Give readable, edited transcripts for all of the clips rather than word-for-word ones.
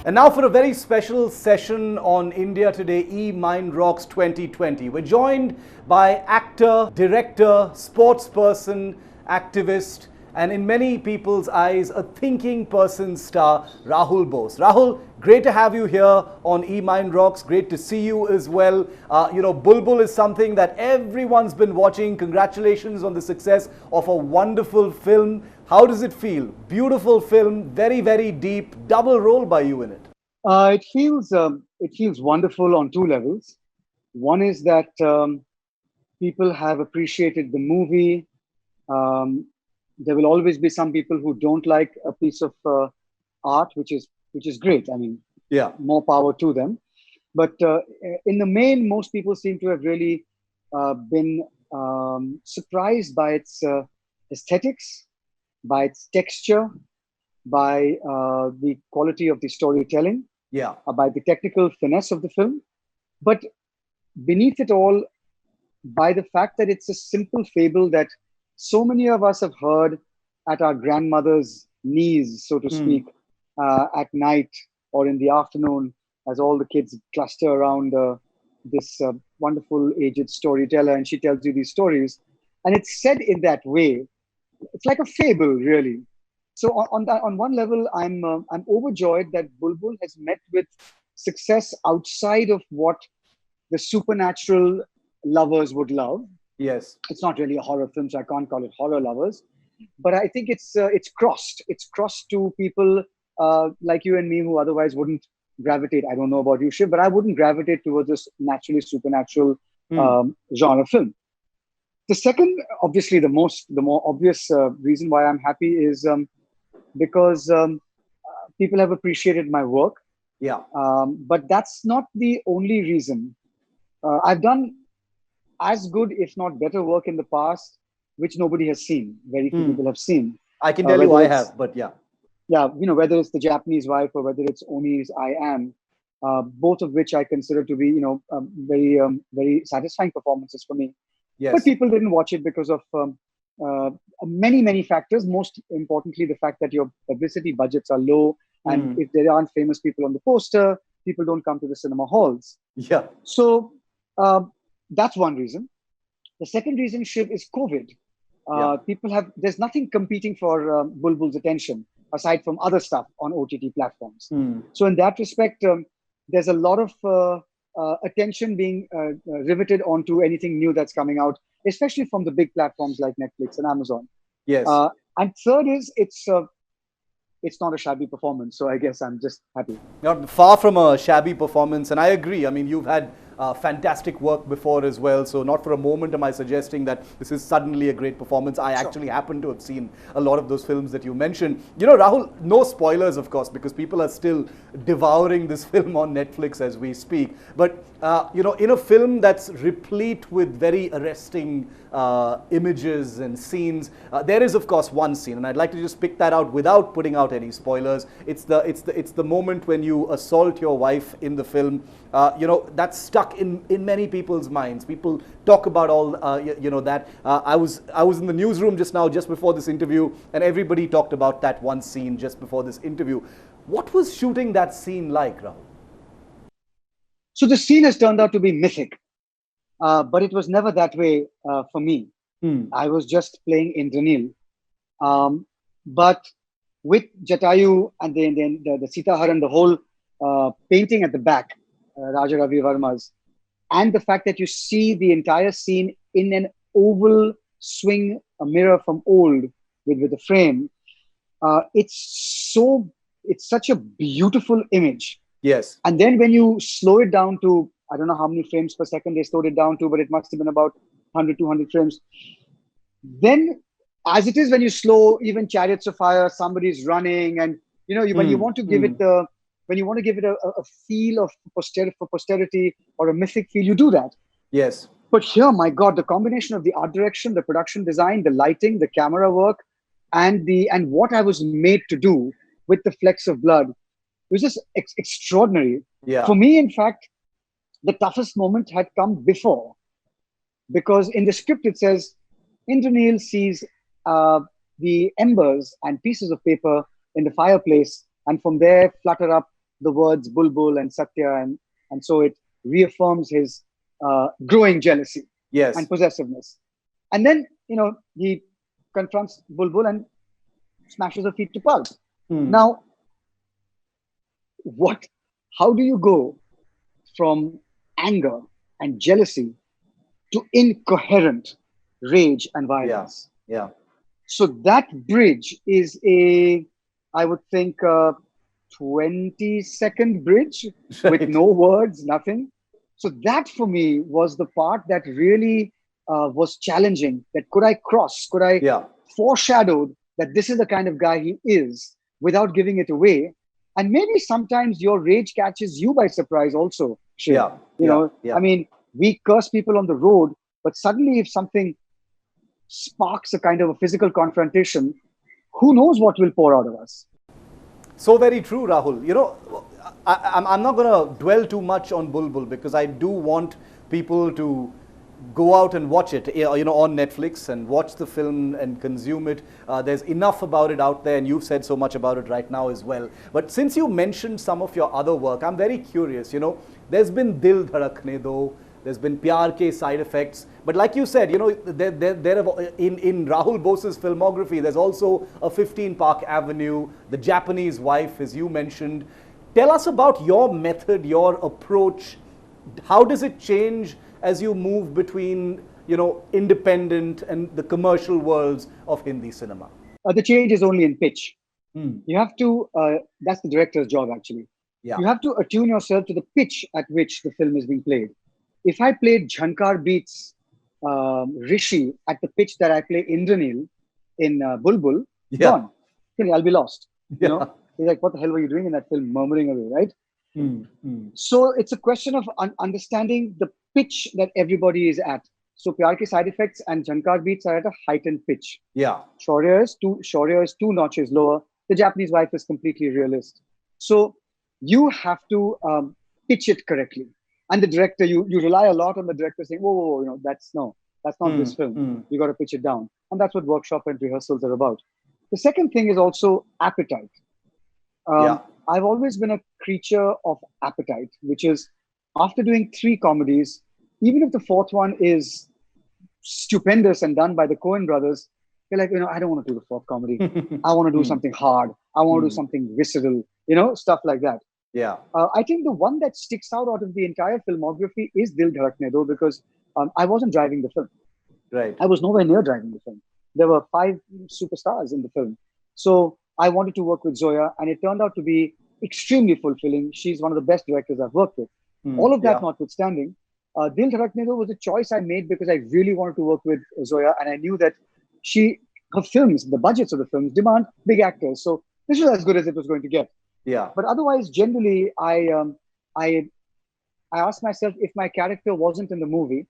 And now for a very special session on India Today E-Mind Rocks 2020. We're joined by actor, director, sportsperson, activist, and in many people's eyes, a thinking person star, Rahul Bose. Rahul, great to have you here on E-Mind Rocks. Great to see you as well. Bulbul is something that everyone's been watching. Congratulations on the success of a wonderful film. How does it feel? Beautiful film, very, very deep, double role by you in it. It feels wonderful on two levels. One is that people have appreciated the movie. There will always be some people who don't like a piece of art, which is great. I mean, Yeah. more power to them. But in the main, most people seem to have really been surprised by its aesthetics, by its texture, by the quality of the storytelling, Yeah. by the technical finesse of the film. But beneath it all, by the fact that it's a simple fable that so many of us have heard at our grandmother's knees, so to speak, at night or in the afternoon, as all the kids cluster around this wonderful aged storyteller, and she tells you these stories. And it's said in that way. It's like a fable, really. So on one level, I'm overjoyed that Bulbul has met with success outside of what the supernatural lovers would love. Yes. It's not really a horror film, so I can't call it horror lovers. But I think it's crossed. It's crossed to people like you and me who otherwise wouldn't gravitate. I don't know about you, Shiv, but I wouldn't gravitate towards this naturally supernatural genre film. The second, obviously, the more obvious reason why I'm happy is because people have appreciated my work. Yeah. But that's not the only reason. I've done as good, if not better, work in the past, which nobody has seen. Very few people have seen. I can tell you Whether I it's have, but yeah. yeah, whether it's The Japanese Wife or whether it's Oni's I Am, both of which I consider to be very satisfying performances for me. But Yes. people didn't watch it because of many factors. Most importantly, the fact that your publicity budgets are low, and if there aren't famous people on the poster, people don't come to the cinema halls. Yeah. So that's one reason. The second reason, Shiv, is COVID. Yeah. There's nothing competing for Bulbul's attention aside from other stuff on OTT platforms. So in that respect, there's a lot of attention being riveted onto anything new that's coming out, especially from the big platforms like Netflix and Amazon. Yes. And third is it's not a shabby performance, so I guess I'm just happy. Not far from a shabby performance, and I agree. I mean, you've had fantastic work before as well, so not for a moment am I suggesting that this is suddenly a great performance. I actually happen to have seen a lot of those films that you mentioned. Rahul, no spoilers, of course, because people are still devouring this film on Netflix as we speak. But, in a film that's replete with very arresting images and scenes, there is, of course, one scene, and I'd like to just pick that out without putting out any spoilers. It's the moment when you assault your wife in the film. That's stuck in many people's minds. People talk about all that. I was in the newsroom just now, just before this interview, and everybody talked about that one scene just before this interview. What was shooting that scene like, Rahul? So the scene has turned out to be mythic, but it was never that way for me. I was just playing Indranil. But with Jatayu and then the Sitaharan, the whole painting at the back, Raja Ravi Varma's, and the fact that you see the entire scene in an oval swing, a mirror from old with a frame, it's such a beautiful image. Yes. And then when you slow it down to, I don't know how many frames per second they slowed it down to, but it must have been about 100, 200 frames. Then, as it is when you slow even Chariots of Fire, somebody's running, and when you want to give it a feel of posterity or a mythic feel, you do that. Yes. But here, my God, the combination of the art direction, the production design, the lighting, the camera work, and what I was made to do with the flecks of blood, it was just extraordinary. Yeah. For me, in fact, the toughest moment had come before, because in the script it says Indranil sees the embers and pieces of paper in the fireplace, and from there flutter up the words Bulbul and Satya, and so it reaffirms his growing jealousy and Yes. possessiveness. And then, he confronts Bulbul and smashes her feet to pulp. Hmm. Now, what? How do you go from anger and jealousy to incoherent rage and Yeah. violence? Yeah. So that bridge is I would think, 20-second bridge with Right. no words, nothing. So that for me was the part that really was challenging. That could I Yeah. foreshadow that this is the kind of guy he is without giving it away. And maybe sometimes your rage catches you by surprise also, Shiv. Yeah. Yeah. I Yeah. mean, we curse people on the road, but suddenly if something sparks a kind of a physical confrontation, who knows what will pour out of us? So very true, Rahul. I'm not going to dwell too much on Bulbul because I do want people to go out and watch it, on Netflix and watch the film and consume it. There's enough about it out there, and you've said so much about it right now as well. But since you mentioned some of your other work, I'm very curious. There's been Dil Dhadakne Do, there's been Pyar Ke Side Effects. But like you said, there have, in Rahul Bose's filmography, there's also a 15 Park Avenue, The Japanese Wife, as you mentioned. Tell us about your method, your approach. How does it change as you move between, independent and the commercial worlds of Hindi cinema? The change is only in pitch. Hmm. You have to, that's the director's job actually. Yeah. You have to attune yourself to the pitch at which the film is being played. If I played Jhankar Beats Rishi at the pitch that I play Indranil in Bulbul, Yeah. gone. I'll be lost. Yeah. He's like, what the hell were you doing in that film? Murmuring away, right? Hmm. Hmm. So it's a question of understanding the pitch that everybody is at. So Pyar Ke Side Effects and Jhankar Beats are at a heightened pitch. Yeah. Shaurya is two notches lower. The Japanese Wife is completely realist. So you have to pitch it correctly. And the director, you rely a lot on the director saying, whoa, that's not Hmm. this film. Hmm. You got to pitch it down. And that's what workshop and rehearsals are about. The second thing is also appetite. Yeah. I've always been a creature of appetite, which is after doing 3 comedies, even if the fourth one is stupendous and done by the Coen brothers, you're like, I don't want to do the fourth comedy. I want to do Hmm. something hard. I want to do Hmm. something visceral, stuff like that. Yeah. I think the one that sticks out of the entire filmography is Dil Dhadakne Do, because I wasn't driving the film. Right. I was nowhere near driving the film. There were 5 superstars in the film. So I wanted to work with Zoya, and it turned out to be extremely fulfilling. She's one of the best directors I've worked with. Hmm. All of that Yeah. notwithstanding, Dil Dhadakne Do was a choice I made because I really wanted to work with Zoya, and I knew that her films, the budgets of the films, demand big actors. So this was as good as it was going to get. Yeah. But otherwise, generally, I asked myself, if my character wasn't in the movie,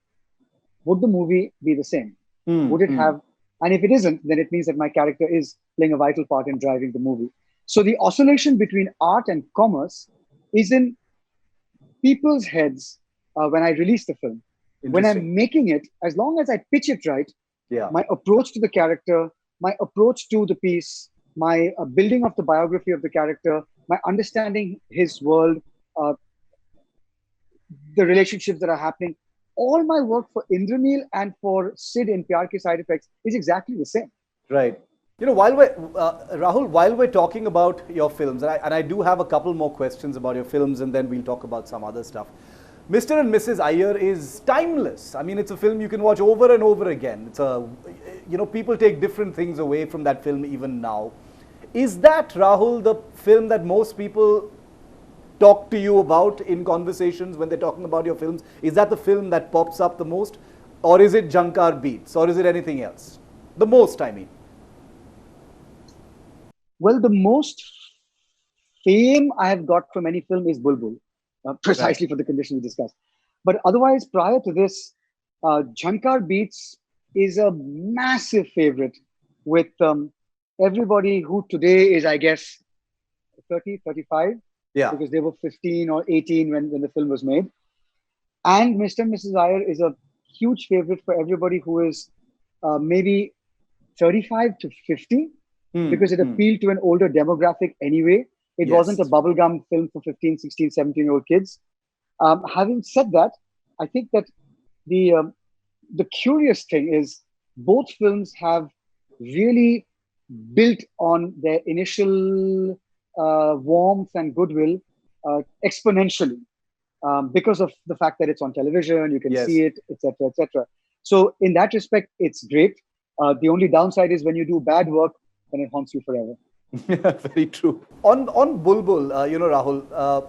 would the movie be the same? Hmm. Would it Hmm. have? And if it isn't, then it means that my character is playing a vital part in driving the movie. So the oscillation between art and commerce is in people's heads when I release the film. When Interesting. I'm making it, as long as I pitch it right, Yeah. my approach to the character, my approach to the piece, my building of the biography of the character, my understanding his world, uh, the relationships that are happening, all my work for Indranil and for Sid in Pyar Ke Side Effects is exactly the same. Right. While we're Rahul, while we're talking about your films, and I do have a couple more questions about your films, and then we'll talk about some other stuff. Mr. and Mrs. Iyer is timeless. I mean, it's a film you can watch over and over again. People take different things away from that film even now. Is that, Rahul, the film that most people talk to you about in conversations when they're talking about your films? Is that the film that pops up the most? Or is it Jhankar Beats? Or is it anything else? The most, I mean. Well, the most fame I have got from any film is Bulbul, precisely for the condition we discussed. But otherwise, prior to this, Jhankar Beats is a massive favorite with everybody who today is, I guess, 30, 35, Yeah. because they were 15 or 18 when the film was made. And Mr. and Mrs. Iyer is a huge favorite for everybody who is maybe 35 to 50, because it appealed to an older demographic anyway. It wasn't a Yes. bubblegum film for 15, 16, 17-year-old kids. Having said that, I think that the the curious thing is both films have really built on their initial warmth and goodwill exponentially because of the fact that it's on television, you can see Yes. it, etc., etc. So in that respect, it's great. The only downside is when you do bad work, then it haunts you forever. Very true. On Bulbul, Rahul,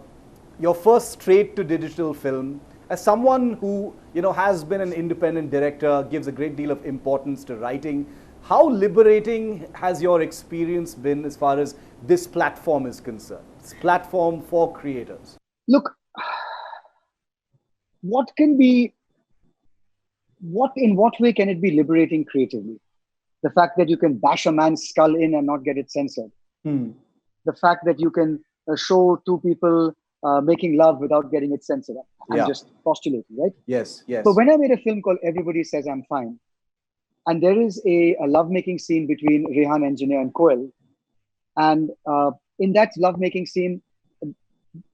your first straight to digital film. As someone who has been an independent director, gives a great deal of importance to writing. How liberating has your experience been as far as this platform is concerned? This platform for creators. Look, what can be what in what way can it be liberating creatively? The fact that you can bash a man's skull in and not get it censored. Hmm. The fact that you can show two people making love without getting it censored. I'm Yeah. just postulating, right? Yes. But Yes. when I made a film called Everybody Says I'm Fine, and there is a lovemaking scene between Rehan Engineer and Koel, and in that lovemaking scene,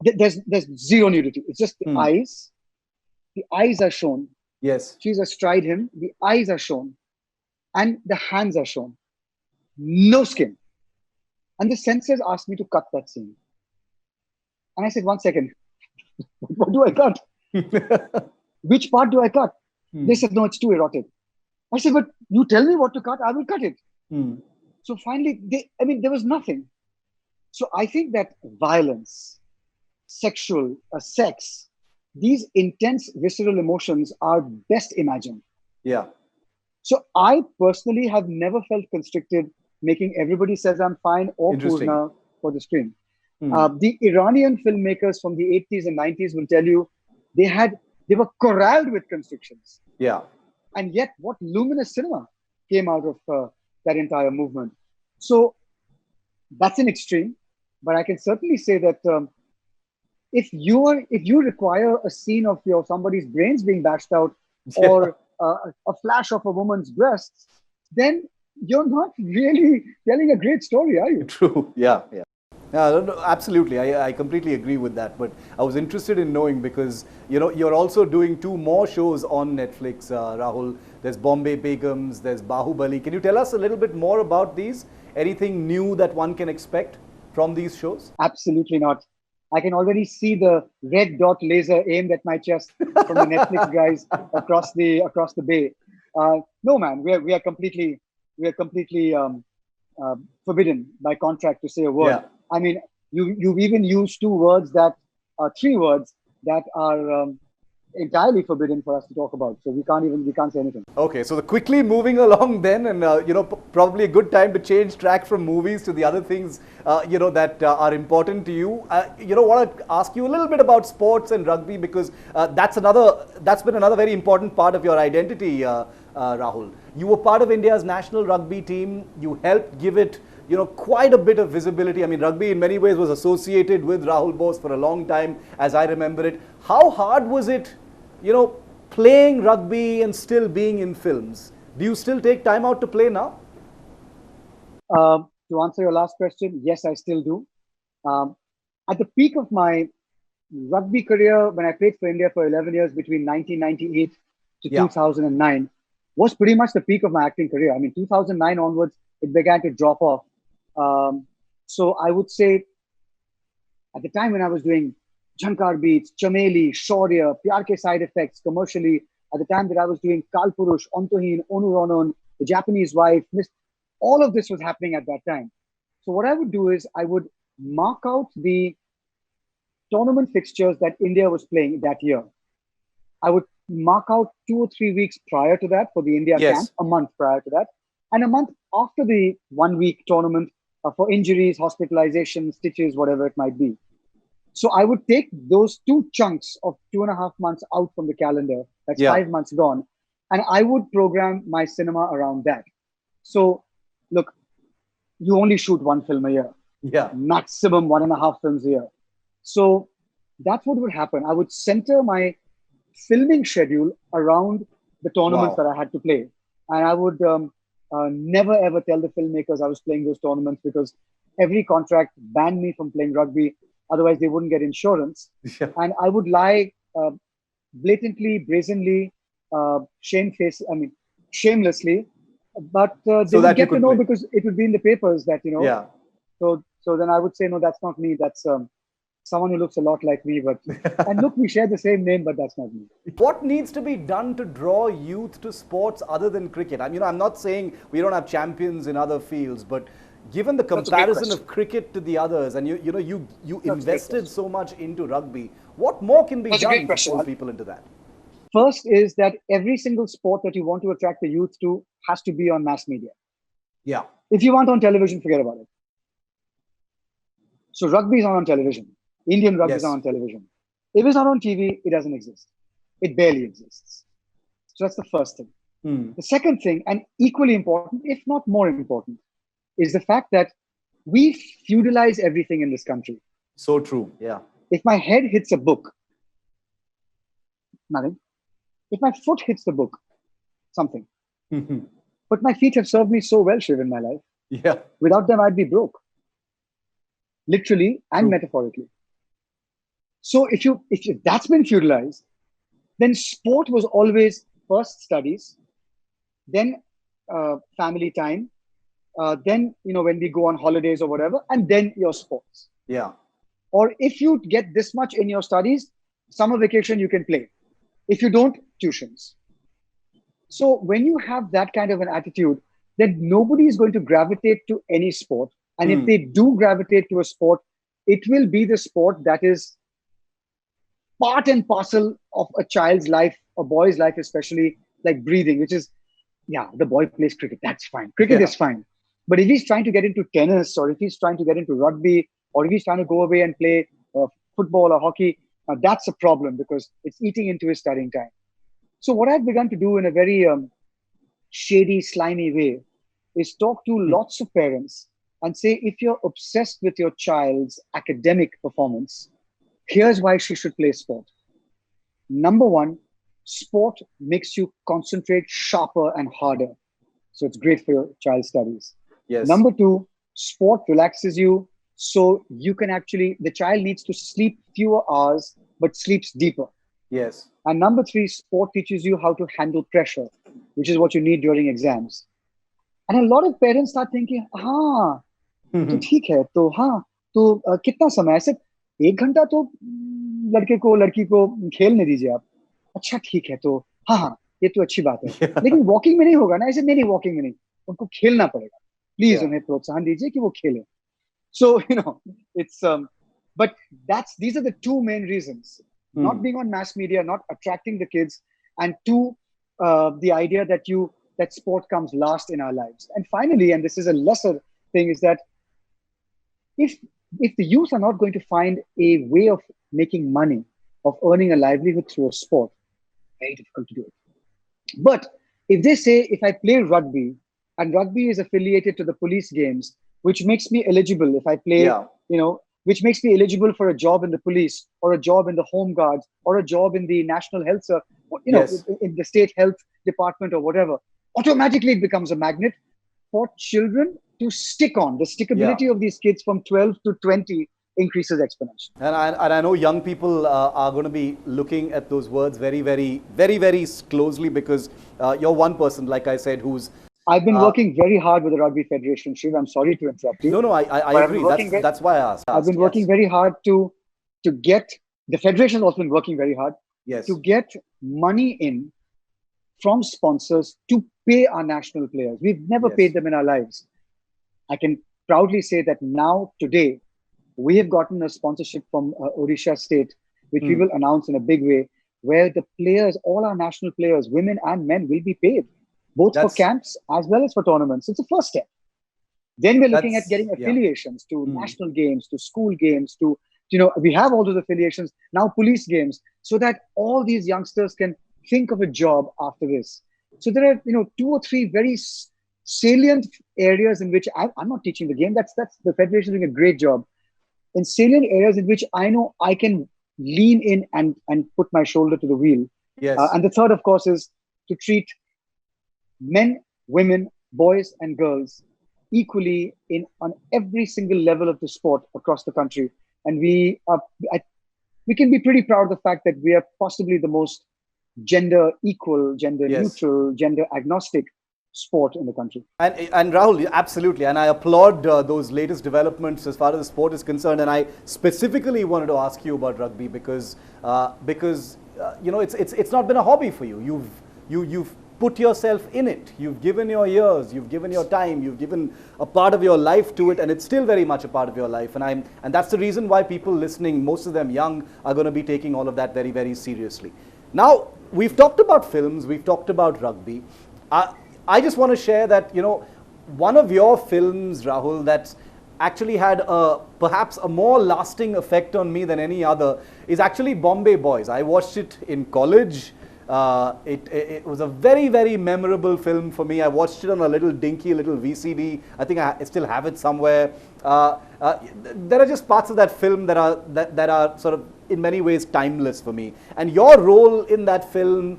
there's zero nudity. It's just the Hmm. eyes. The eyes are shown. Yes. She's astride him. The eyes are shown, and the hands are shown. No skin. And the censors asked me to cut that scene. And I said, 1 second, what do I cut? Which part do I cut? They Hmm. said, no, it's too erotic. I said, but you tell me what to cut, I will cut it. Hmm. So finally, there was nothing. So I think that violence, sexual, sex, these intense visceral emotions are best imagined. Yeah. So I personally have never felt constricted making Everybody Says I'm Fine or Interesting. Purna for the screen. Hmm. The Iranian filmmakers from the 80s and 90s will tell you they were corralled with constrictions. Yeah. And yet, what luminous cinema came out of that entire movement. So that's an extreme, but I can certainly say that if you require a scene of somebody's brains being bashed out Yeah. or a flash of a woman's breasts, then you're not really telling a great story, are you? True. Yeah. Yeah. Yeah, no, no, absolutely. I completely agree with that. But I was interested in knowing because you're also doing two more shows on Netflix, Rahul. There's Bombay Begums, there's Bahubali. Can you tell us a little bit more about these? Anything new that one can expect from these shows? Absolutely not. I can already see the red dot laser aimed at my chest from the Netflix guys across the bay. No, man, we are completely forbidden by contract to say a word. Yeah. I mean, you've even used three words that are entirely forbidden for us to talk about. So we can't say anything. Okay, so quickly moving along then, and probably a good time to change track from movies to the other things that are important to you. Want to ask you a little bit about sports and rugby because that's been another very important part of your identity, Rahul. You were part of India's national rugby team. You helped give it quite a bit of visibility. I mean, rugby in many ways was associated with Rahul Bose for a long time, as I remember it. How hard was it, playing rugby and still being in films? Do you still take time out to play now? To answer your last question, yes, I still do. Um, at the peak of my rugby career, when I played for India for 11 years between 1998 to Yeah. 2009, was pretty much the peak of my acting career. I mean, 2009 onwards, it began to drop off. So I would say at the time when I was doing Jhankar Beats, Chameli, Shaurya, Pyar Ke Side Effects commercially, at the time that I was doing Kalpurush, Ontohin, Onuronon, The Japanese Wife, all of this was happening at that time. So what I would do is I would mark out the tournament fixtures that India was playing that year. I would mark out 2 or 3 weeks prior to that for the India camp, Yes. a month prior to that, and a month after the 1 week tournament for injuries, hospitalization, stitches, whatever it might be. So I would take those two chunks of 2.5 months out from the calendar, that's Yeah. 5 months gone, and I would program my cinema around that. So, look, you only shoot one film a year, Yeah. maximum 1.5 films a year. So that's what would happen. I would center my filming schedule around the tournaments Wow. that I had to play. And I would Never ever tell the filmmakers I was playing those tournaments, because every contract banned me from playing rugby. Otherwise, they wouldn't get insurance. Yeah. And I would lie blatantly, brazenly, shamelessly. But they So would that you get to could know play. because it would be in the papers that, Yeah. So then I would say, no, that's not me. That's someone who looks a lot like me. But and look, we share the same name, but that's not me. What needs to be done to draw youth to sports other than cricket? I'm not saying we don't have champions in other fields, but given the That's a great comparison question. of cricket to the others, and you That's a great invested question. so much into rugby, what more can be That's a great done to question. pull people into that? First is that every single sport that you want to attract the youth to has to be on mass media. Yeah. If you want on television, forget about it. So rugby is not on television. Indian rugby is not Yes. on television. If it's not on TV, it doesn't exist. It barely exists. So that's the first thing. The second thing, and equally important, if not more important, is the fact that we feudalize everything in this country. So true. Yeah. If my head hits a book, nothing. If my foot hits the book, something. But my feet have served me so well, Shiv, in my life. Yeah. Without them, I'd be broke, literally and True. metaphorically. So if that's been feudalized, then sport was always first studies, then family time, then when we go on holidays or whatever, and then your sports. Yeah. Or if you get this much in your studies, summer vacation you can play. If you don't, tuitions. So when you have that kind of an attitude, then nobody is going to gravitate to any sport. And if they do gravitate to a sport, it will be the sport that is part and parcel of a child's life, a boy's life, especially, like breathing, which is, yeah, the boy plays cricket. That's fine. Cricket Yeah. is fine. But if he's trying to get into tennis, or if he's trying to get into rugby, or if he's trying to go away and play football or hockey, that's a problem, because it's eating into his studying time. So what I've begun to do in a very shady, slimy way is talk to lots of parents and say, if you're obsessed with your child's academic performance, here's why she should play sport. Number one, sport makes you concentrate sharper and harder. So it's great for your child's studies. Yes. Number two, sport relaxes you. So you can the child needs to sleep fewer hours, but sleeps deeper. Yes. And number three, sport teaches you how to handle pressure, which is what you need during exams. And a lot of parents start thinking, तो ठीक है, तो हाँ, तो कितना समय, सिर्फ 1 घंटा तो लड़के को लड़की को खेलने दीजिए आप. अच्छा ठीक है, तो हाँ, ये तो अच्छी बात है. लेकिन वॉकिंग में नहीं होगा ना. ऐसे नहीं, वॉकिंग में नहीं, उनको खेलना पड़ेगा. प्लीज उन्हें प्रोत्साहन दीजिए कि वो खेलें. So it's but these are the two main reasons. Not being on mass media, not attracting the kids, and two, the idea that sport comes last in our lives. And finally, and this is a lesser thing, is that if the youth are not going to find a way of making money, of earning a livelihood through a sport, very difficult to do it. But if they say, if I play rugby, and rugby is affiliated to the police games, which makes me eligible if I play, which makes me eligible for a job in the police, or a job in the home guards, or a job in the national health, in the state health department or whatever, automatically it becomes a magnet for children to stick on. The stickability of these kids from 12 to 20 increases exponentially. And I know young people are going to be looking at those words very, very, very, very closely, because you're one person, like I said, who's... I've been working very hard with the Rugby Federation, Shiv. I'm sorry to interrupt you. No, I agree. That's why I asked. I've been working very hard to get, the Federation has also been working very hard to get money in from sponsors to pay our national players. We've never paid them in our lives. I can proudly say that now, today, we have gotten a sponsorship from Odisha State, which we will announce in a big way, where the players, all our national players, women and men, will be paid, both for camps as well as for tournaments. It's the first step. Then we're looking at getting affiliations to national games, to school games, to, we have all those affiliations, now police games, so that all these youngsters can think of a job after this. So there are, 2 or 3 very salient areas in which I'm not teaching the game. That's the Federation doing a great job. In salient areas in which I know I can lean in and put my shoulder to the wheel. Yes. And the third, of course, is to treat men, women, boys and girls equally in on every single level of the sport across the country. And I, we can be pretty proud of the fact that we are possibly the most gender equal, gender Yes. neutral, gender agnostic sport in the country. And Rahul, absolutely, and I applaud those latest developments as far as the sport is concerned. And I specifically wanted to ask you about rugby because you know it's not been a hobby for you. You've put yourself in it. You've given your years, you've given your time, you've given a part of your life to it, and it's still very much a part of your life. And that's the reason why people listening, most of them young, are going to be taking all of that very, very seriously. Now, we've talked about films, we've talked about rugby. I just want to share that, you know, one of your films, Rahul, that's actually had perhaps a more lasting effect on me than any other is actually Bombay Boys. I watched it in college. It was a very, very memorable film for me. I watched it on a little dinky little VCD. I think I still have it somewhere. There are just parts of that film that are sort of in many ways timeless for me. And your role in that film,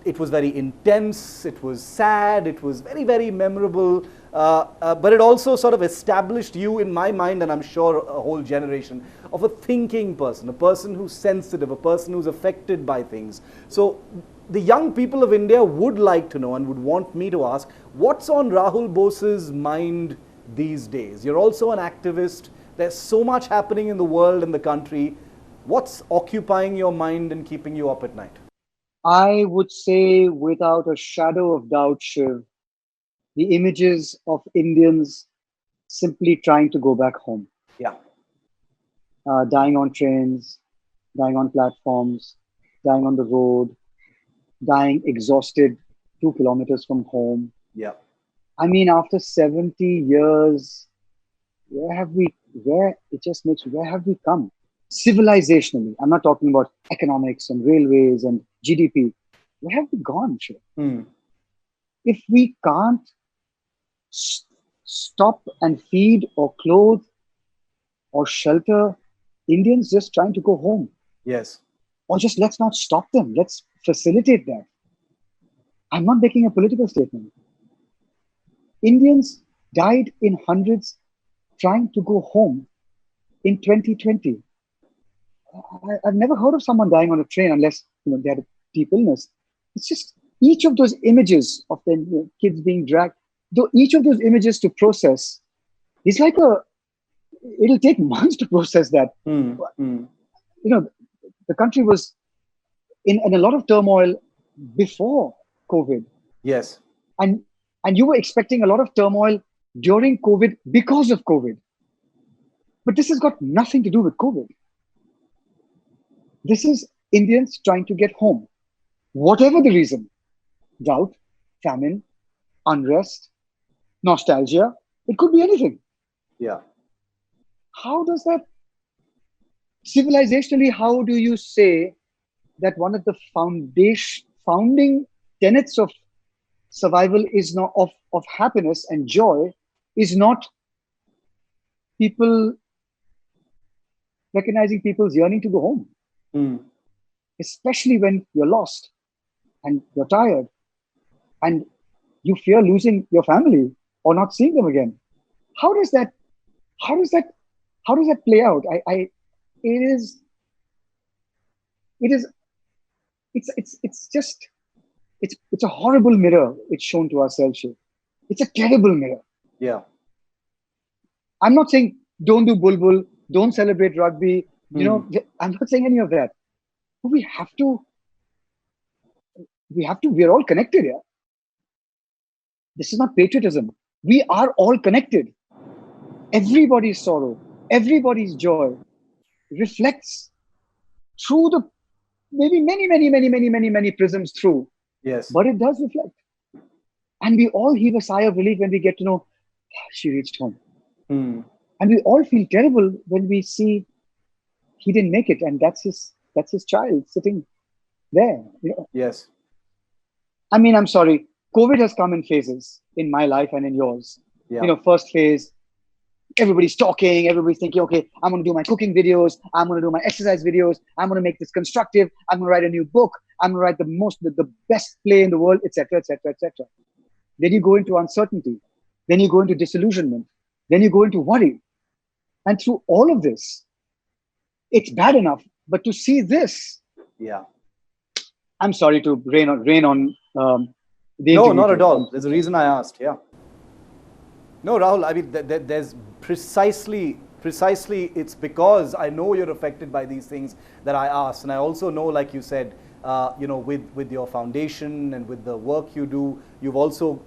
it was very intense, it was sad, it was very, very memorable, but it also sort of established you in my mind, and I'm sure a whole generation, of a thinking person, a person who's sensitive, a person who's affected by things. So the young people of India would like to know and would want me to ask, what's on Rahul Bose's mind these days? You're also an activist. There's so much happening in the world and the country. What's occupying your mind and keeping you up at night? I would say, without a shadow of doubt, Shiv, the images of Indians simply trying to go back home, Yeah. dying on trains, dying on platforms, dying on the road, dying exhausted 2 kilometers from home. Yeah. I mean, after 70 years, where have we, where it just makes, where have we come? Civilizationally, I'm not talking about economics and railways and GDP. Where have we gone, Shiv? Hmm. If we can't s- stop and feed or clothe or shelter Indians just trying to go home, Yes. or just let's not stop them, let's facilitate that. I'm not making a political statement. Indians died in hundreds trying to go home in 2020. I've never heard of someone dying on a train unless they had a deep illness. It's just each of those images of the kids being dragged, though each of those images to process is like it'll take months to process that. Hmm. Hmm. You know, the country was in a lot of turmoil before COVID. Yes. And you were expecting a lot of turmoil during COVID because of COVID. But this has got nothing to do with COVID. This is Indians trying to get home. Whatever the reason, drought, famine, unrest, nostalgia, it could be anything. Yeah. How does that, civilizationally, how do you say that one of the founding tenets of survival is not of happiness and joy is not people recognizing people's yearning to go home, Hmm. especially when you're lost and you're tired and you fear losing your family or not seeing them again. How does that how does that how does that play out? It is it is it's just it's a horrible mirror it's shown to ourselves here. It's a terrible mirror. Yeah. I'm not saying don't do bulbul, don't celebrate rugby. Hmm. I'm not saying any of that. But we're all connected here. This is not patriotism. We are all connected. Everybody's sorrow, everybody's joy reflects through the maybe many prisms through, Yes. but it does reflect. And we all heave a sigh of relief when we get to know she reached home. Hmm. And we all feel terrible when we see he didn't make it, and that's his child sitting there. Yes. I mean, I'm sorry. COVID has come in phases in my life and in yours. Yeah. First phase, everybody's talking, everybody's thinking, okay, I'm going to do my cooking videos, I'm going to do my exercise videos, I'm going to make this constructive, I'm going to write a new book, I'm going to write the best play in the world, etc., etc., etc. Then you go into uncertainty. Then you go into disillusionment. Then you go into worry. And through all of this, it's bad enough. But to see this, Yeah. I'm sorry to rain on the No, integrity not at of all. There's a reason I asked. Yeah. No, Rahul, I mean, there's precisely, it's because I know you're affected by these things that I asked. And I also know, like you said, with your foundation and with the work you do, you've also,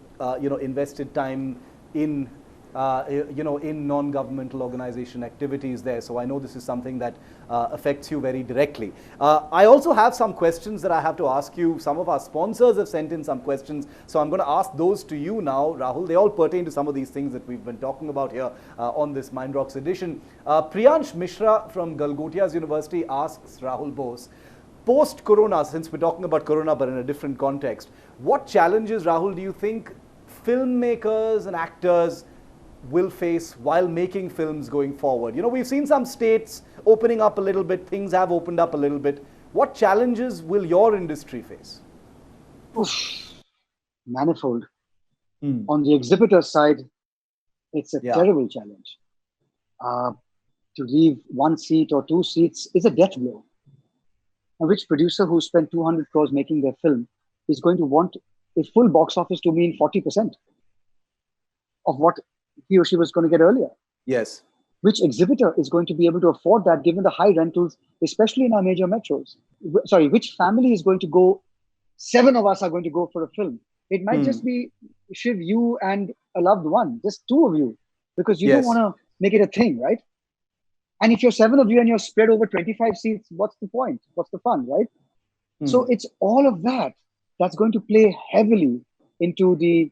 invested time in, in non-governmental organization activities there. So I know this is something that affects you very directly. I also have some questions that I have to ask you. Some of our sponsors have sent in some questions. So I'm going to ask those to you now, Rahul. They all pertain to some of these things that we've been talking about here on this Mind Rocks edition. Priyansh Mishra from Galgotias University asks Rahul Bose, post-corona, since we're talking about corona but in a different context, what challenges, Rahul, do you think filmmakers and actors will face while making films going forward? We've seen some states opening up a little bit, things have opened up a little bit. What challenges will your industry face? Oof, manifold. On the exhibitor side, it's a terrible challenge. To leave one seat or two seats is a death blow. And which producer who spent 200 crores making their film is going to want a full box office to mean 40% of what he or she was going to get earlier? Yes. Which exhibitor is going to be able to afford that given the high rentals, especially in our major metros? Sorry, which family is going to go? 7 of us are going to go for a film. It might just be Shiv, you and a loved one, just 2 of you, because you don't want to make it a thing, right? And if you're 7 of you and you're spread over 25 seats, what's the point? What's the fun, right? So it's all of that that's going to play heavily into the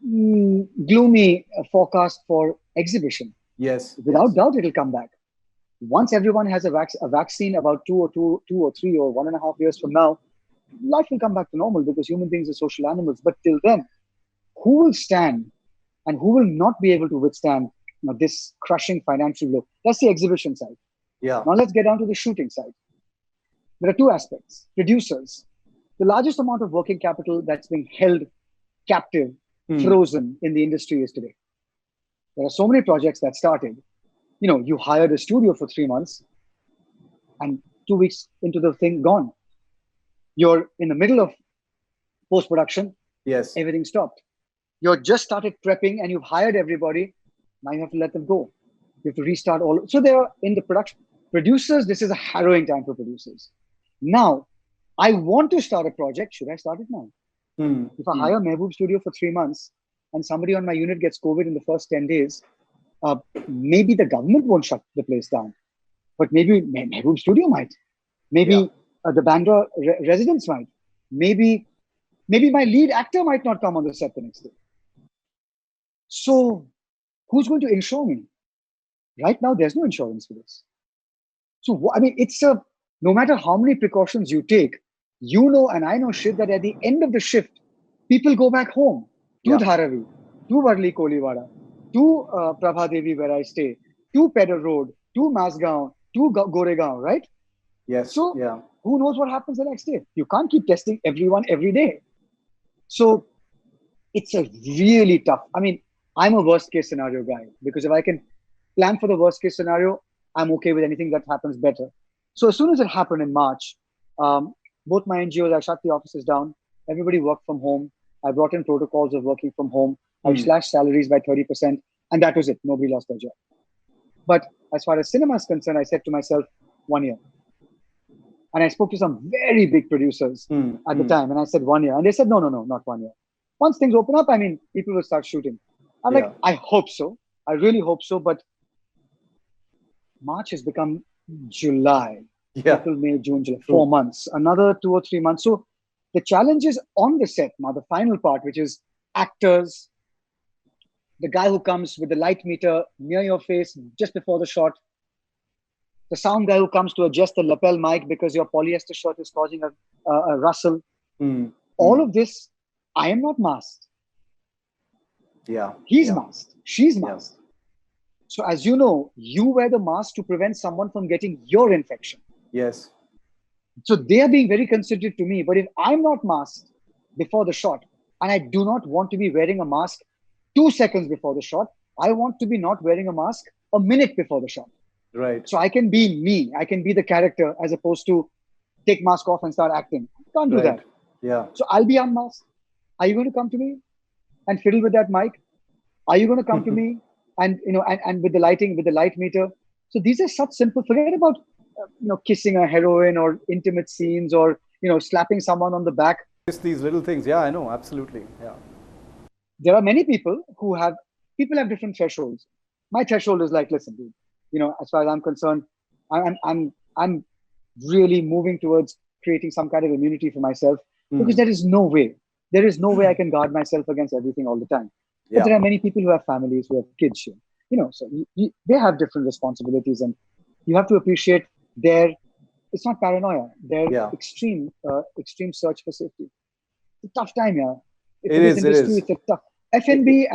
gloomy forecast for exhibition. Yes. Without doubt, it'll come back. Once everyone has a vaccine about 2 or 3 or 1.5 years from now, life will come back to normal because human beings are social animals. But till then, who will stand and who will not be able to withstand this crushing financial blow? That's the exhibition side. Yeah. Now let's get down to the shooting side. There are 2 aspects. Producers. The largest amount of working capital that's being held captive, frozen in the industry is today. There are so many projects that started. You hired a studio for 3 months and 2 weeks into the thing, gone. You're in the middle of post-production. Yes. Everything stopped. You're just started prepping and you've hired everybody. Now you have to let them go. You have to restart all. So they are in the production. Producers, this is a harrowing time for producers. Now, I want to start a project. Should I start it now? If I hire Mehboob Studio for 3 months and somebody on my unit gets COVID in the first 10 days, maybe the government won't shut the place down, but maybe Mehboob Studio might. Maybe the Bandra residents might. Maybe my lead actor might not come on the set the next day. So who's going to insure me? Right now, there's no insurance for this. So, it's no matter how many precautions you take, and I know shit that at the end of the shift, people go back home to Dharavi, to Varli Koliwada, to Prabha Devi where I stay, to Pedder Road, to Masgaon, to Goregaon, right? Yes. So who knows what happens the next day? You can't keep testing everyone every day. So it's a really tough. I'm a worst case scenario guy because if I can plan for the worst case scenario, I'm okay with anything that happens better. So as soon as it happened in March, both my NGOs, I shut the offices down. Everybody worked from home. I brought in protocols of working from home. I slashed salaries by 30%. And that was it. Nobody lost their job. But as far as cinema is concerned, I said to myself, 1 year. And I spoke to some very big producers at the time. And I said 1 year. And they said, no, not 1 year. Once things open up, people will start shooting. I'm like, I hope so. I really hope so. But March has become July. April, May, June, July. 4 months. Another 2 or 3 months. So the challenge is on the set now, the final part, which is actors, the guy who comes with the light meter near your face just before the shot, the sound guy who comes to adjust the lapel mic because your polyester shirt is causing a rustle. All of this, I am not masked. He's masked. She's masked. So as you know, you wear the mask to prevent someone from getting your infection. So they are being very considerate to me. But if I'm not masked before the shot, And I do not want to be wearing a mask 2 seconds before the shot. I want to be not wearing a mask a minute before the shot. Right. So I can be me. I can be the character as opposed to take mask off and start acting. I can't do Right. that. Yeah. So I'll be unmasked. Are you going to come to me and fiddle with that mic? Are you going to come to me and and with the lighting, with the light meter? So these are such simple. Forget about kissing a heroine or intimate scenes or slapping someone on the back. Just these little things. Yeah, I know. Absolutely. Yeah. There are many people people have different thresholds. My threshold is like, listen, dude, as far as I'm concerned, I'm really moving towards creating some kind of immunity for myself because there is no way I can guard myself against everything all the time. But there are many people who have families, who have kids, so they have different responsibilities, and you have to appreciate it's not paranoia, their extreme search for safety. It's a tough time, yeah. It is. It's a tough F&B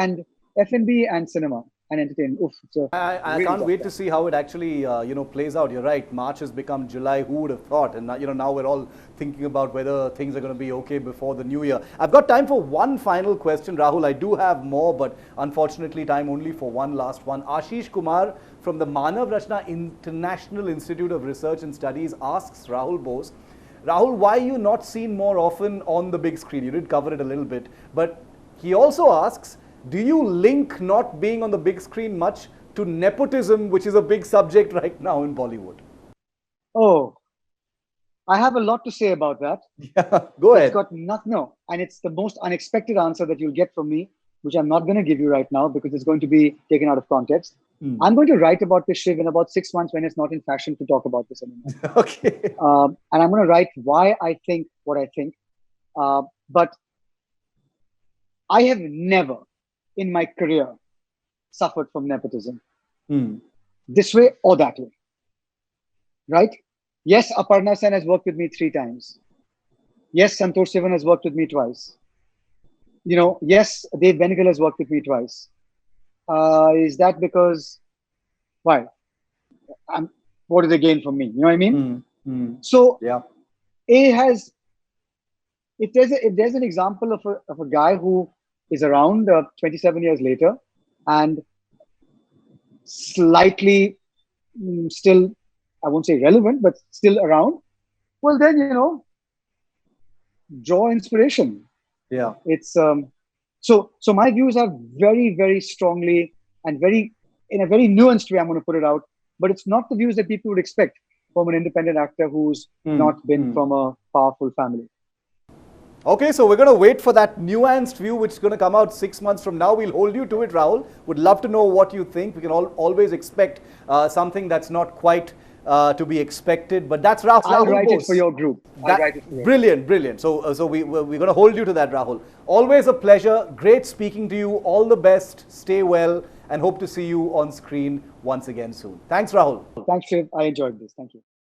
and cinema and entertainment. Oof, I can't wait to see how it actually plays out. You're right. March has become July. Who would have thought? And now we're all thinking about whether things are going to be okay before the new year. I've got time for one final question, Rahul. I do have more, but unfortunately, time only for one last one. Ashish Kumar from the Manav Rachna International Institute of Research and Studies asks Rahul Bose, Rahul, why are you not seen more often on the big screen? You did cover it a little bit, but he also asks, do you link not being on the big screen much to nepotism, which is a big subject right now in Bollywood? Oh, I have a lot to say about that. Yeah, go ahead. It's got no, and it's the most unexpected answer that you'll get from me, which I'm not going to give you right now because it's going to be taken out of context. I'm going to write about this, Shiv, in about 6 months when it's not in fashion to talk about this anymore. Okay. And I'm going to write why I think what I think. But I have never in my career suffered from nepotism this way or that way. Right? Yes, Aparna Sen has worked with me 3 times. Yes, Santosh Sivan has worked with me twice. Yes, Dave Benegal has worked with me twice. Is that because why? What is the gain for me? You know what I mean? So yeah, if there's an example of a guy who is around 27 years later and slightly still, I won't say relevant, but still around, well then, draw inspiration. Yeah. It's so my views are very, very strongly and in a very nuanced way, I'm going to put it out, but it's not the views that people would expect from an independent actor who's not been from a powerful family. Okay, so we're going to wait for that nuanced view, which is going to come out 6 months from now. We'll hold you to it, Rahul. Would love to know what you think. We can always expect something that's not quite to be expected, but that's Rahul. I'll write it for your group. Brilliant. So we're going to hold you to that, Rahul. Always a pleasure. Great speaking to you. All the best. Stay well, and hope to see you on screen once again soon. Thanks, Rahul. Thanks, Shiv. I enjoyed this. Thank you.